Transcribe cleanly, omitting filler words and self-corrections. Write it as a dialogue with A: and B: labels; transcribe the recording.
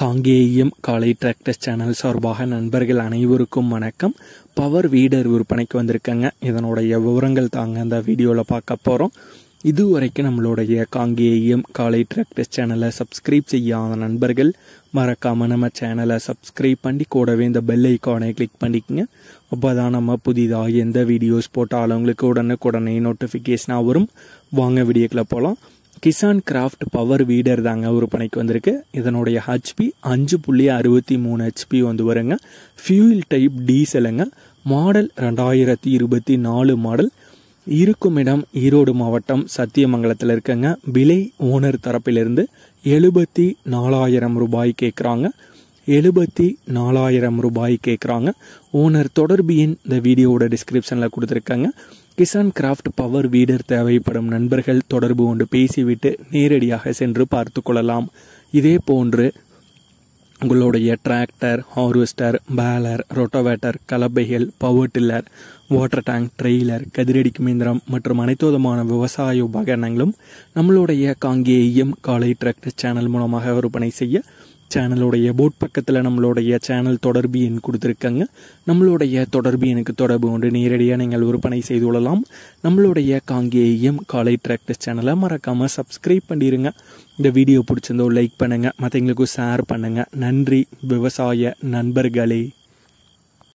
A: காங்கேயம் காலை tractors channel சார்பாக நண்பர்கள் அனைவருக்கும் வணக்கம். பவர் வீடர் விற்பனைக்கு வந்திருக்கங்க. இதனுடைய விவரங்கள் தாங்க இந்த வீடியோவில் பார்க்க போகிறோம். இதுவரைக்கும் நம்மளுடைய காங்கேயம் காலை டிராக்டர்ஸ் சேனலை சப்ஸ்கிரைப் செய்யாத நண்பர்கள் மறக்காமல் நம்ம சேனலை சப்ஸ்கிரைப் பண்ணி கூடவே இந்த பெல் ஐக்கானை கிளிக் பண்ணிக்கங்க. அப்போ தான் நம்ம புதிதாக எந்த வீடியோஸ் போட்டாலும் உங்களுக்கு உடனே நோட்டிஃபிகேஷனாக வரும். வாங்க வீடியோக்குள்ள போகலாம். கிசான் கிராஃப்ட் பவர் வீடர் தாங்க விற்பனைக்கு வந்திருக்கு. இதனுடைய ஹெச்பி 5.63 ஹெச்பி வந்து வருங்க. ஃபியூல் டைப் டீசலுங்க. Model 2024 model. இருக்கும் இடம் ஈரோடு மாவட்டம் சத்தியமங்கலத்தில் இருக்குங்க. விலை ஓனர் தரப்பிலிருந்து 74,000 ரூபாய் கேட்குறாங்க. 74,000 ரூபாய் கேட்குறாங்க. ஓனர் தொடர்பு எண் இந்த வீடியோவோட டிஸ்கிரிப்ஷனில் கொடுத்துருக்காங்க. கிசான் கிராஃப்ட் பவர் வீடர் தேவைப்படும் நண்பர்கள் தொடர்பு கொண்டு பேசிவிட்டு நேரடியாக சென்று பார்த்து கொள்ளலாம். இதே போன்று உங்களுடைய டிராக்டர், ஹார்வெஸ்டர், பேலர், ரொட்டோவேட்டர், கலப்பைகள், power tiller, water tank, trailer, கதிரடிக்கும் இயந்திரம் மற்றும் அனைத்து விதமான விவசாய உபகரணங்களும் நம்மளுடைய காங்கேயம் காலை டிராக்டர் சேனல் மூலமாக விற்பனை செய்ய சேனலுடைய போட் பக்கத்தில் நம்மளுடைய சேனல் தொடர்பு எண் கொடுத்துருக்காங்க. நம்மளுடைய தொடர்பு எண்ணுக்கு தொடர்பு கொண்டு நேரடியாக நீங்கள் விற்பனை செய்து கொள்ளலாம். நம்மளுடைய காங்கேயம் காலை டிராக்டர் சேனலை மறக்காமல் சப்ஸ்கிரைப் பண்ணிடுங்க. இந்த வீடியோ பிடிச்சிருந்தோ லைக் பண்ணுங்கள், மற்றவங்களுக்கும் ஷேர் பண்ணுங்கள். நன்றி விவசாய நண்பர்களே.